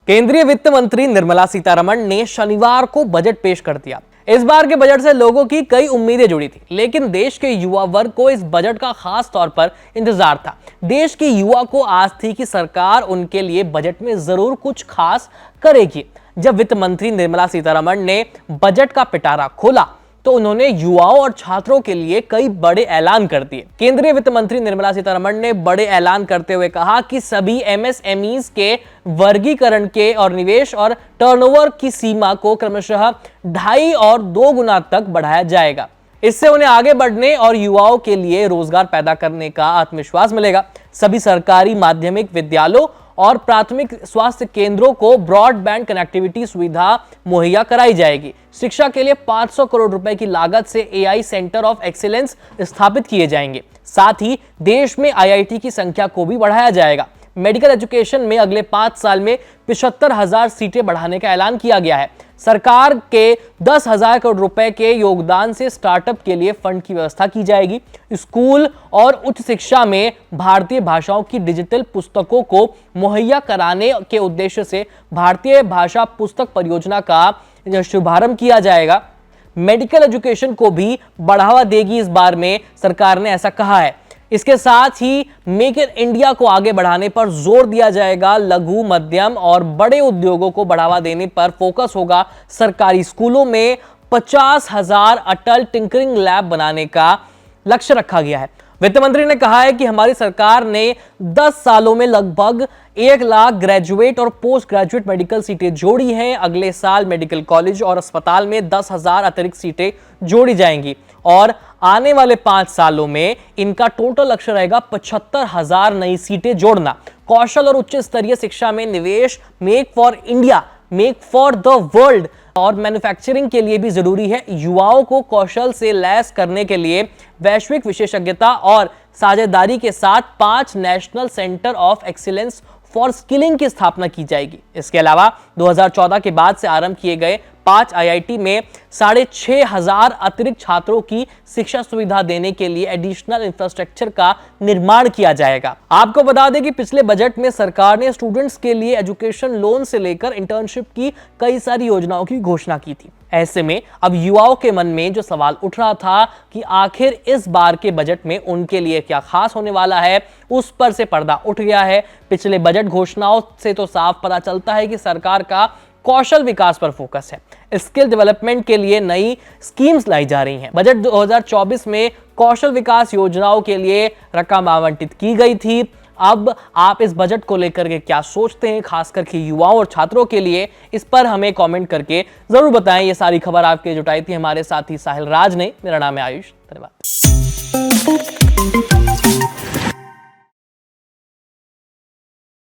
केंद्रीय वित्त मंत्री निर्मला सीतारमण ने शनिवार को बजट पेश कर दिया। इस बार के बजट से लोगों की कई उम्मीदें जुड़ी थी, लेकिन देश के युवा वर्ग को इस बजट का खास तौर पर इंतजार था। देश के युवा को आस थी कि सरकार उनके लिए बजट में जरूर कुछ खास करेगी। जब वित्त मंत्री निर्मला सीतारमण ने बजट का पिटारा खोला तो उन्होंने युवाओं और छात्रों के लिए कई बड़े ऐलान कर दिए। केंद्रीय वित्त मंत्री निर्मला सीतारमण ने बड़े ऐलान करते हुए कहा कि सभी एमएसएमईज के वर्गीकरण के और निवेश और टर्नओवर की सीमा को क्रमशः 2.5 और 2 गुना तक बढ़ाया जाएगा। इससे उन्हें आगे बढ़ने और युवाओं के लिए रोजगार पैदा करने का आत्मविश्वास मिलेगा। सभी सरकारी माध्यमिक विद्यालयों और प्राथमिक स्वास्थ्य केंद्रों को ब्रॉडबैंड कनेक्टिविटी सुविधा मुहैया कराई जाएगी। शिक्षा के लिए 500 करोड़ रुपए की लागत से एआई सेंटर ऑफ एक्सीलेंस स्थापित किए जाएंगे। साथ ही देश में आईआईटी की संख्या को भी बढ़ाया जाएगा। मेडिकल एजुकेशन में अगले 5 साल में 75,000 सीटें बढ़ाने का ऐलान किया गया है। सरकार के 10,000 करोड़ रुपए के योगदान से स्टार्टअप के लिए फंड की व्यवस्था की जाएगी। स्कूल और उच्च शिक्षा में भारतीय भाषाओं की डिजिटल पुस्तकों को मुहैया कराने के उद्देश्य से भारतीय भाषा पुस्तक परियोजना का शुभारंभ किया जाएगा। मेडिकल एजुकेशन को भी बढ़ावा देगी इस बार में सरकार ने ऐसा कहा है। इसके साथ ही मेक इन इंडिया को आगे बढ़ाने पर जोर दिया जाएगा। लघु, मध्यम और बड़े उद्योगों को बढ़ावा देने पर फोकस होगा। सरकारी स्कूलों में 50,000 अटल टिंकरिंग लैब बनाने का लक्ष्य रखा गया है। वित्त मंत्री ने कहा है कि हमारी सरकार ने 10 सालों में लगभग 1 लाख ग्रेजुएट और पोस्ट ग्रेजुएट मेडिकल सीटें जोड़ी हैं। अगले साल मेडिकल कॉलेज और अस्पताल में 10,000 अतिरिक्त सीटें जोड़ी जाएंगी और आने वाले 5 सालों में इनका टोटल लक्ष्य रहेगा 75,000 नई सीटें जोड़ना। कौशल और उच्च स्तरीय शिक्षा में निवेश make for India, make for the world और मैन्युफैक्चरिंग के लिए भी जरूरी है। युवाओं को कौशल से लैस करने के लिए वैश्विक विशेषज्ञता और साझेदारी के साथ 5 national centre of excellence for skilling की स्थापना की जाएगी। इसके अलावा 2014 के बाद से आरंभ किए गए 5 आईआईटी में 6,500 अतिरिक्त छात्रों की शिक्षा सुविधा देने के लिए एडिशनल इंफ्रास्ट्रक्चर का निर्माण किया जाएगा। आपको बता दें कि पिछले बजट में सरकार ने स्टूडेंट्स के लिए एजुकेशन लोन से लेकर इंटर्नशिप की कई सारी योजनाओं की घोषणा की थी। ऐसे में अब युवाओं के मन में जो सवाल उठ रहा था कि आखिर इस बार के बजट में उनके लिए क्या खास होने वाला है, उस पर से पर्दा उठ गया है। पिछले बजट घोषणाओं से तो साफ पता चलता है कि सरकार का कौशल विकास पर फोकस है। स्किल डेवलपमेंट के लिए नई स्कीम्स लाई जा रही हैं। बजट 2024 में कौशल विकास योजनाओं के लिए रकम आवंटित की गई थी। अब आप इस बजट को लेकर के क्या सोचते हैं, खास करके युवाओं और छात्रों के लिए? इस पर हमें कमेंट करके जरूर बताएं। ये सारी खबर आपके जुटाई थी हमारे साथी साहिल राज ने। मेरा नाम है आयुष। धन्यवाद।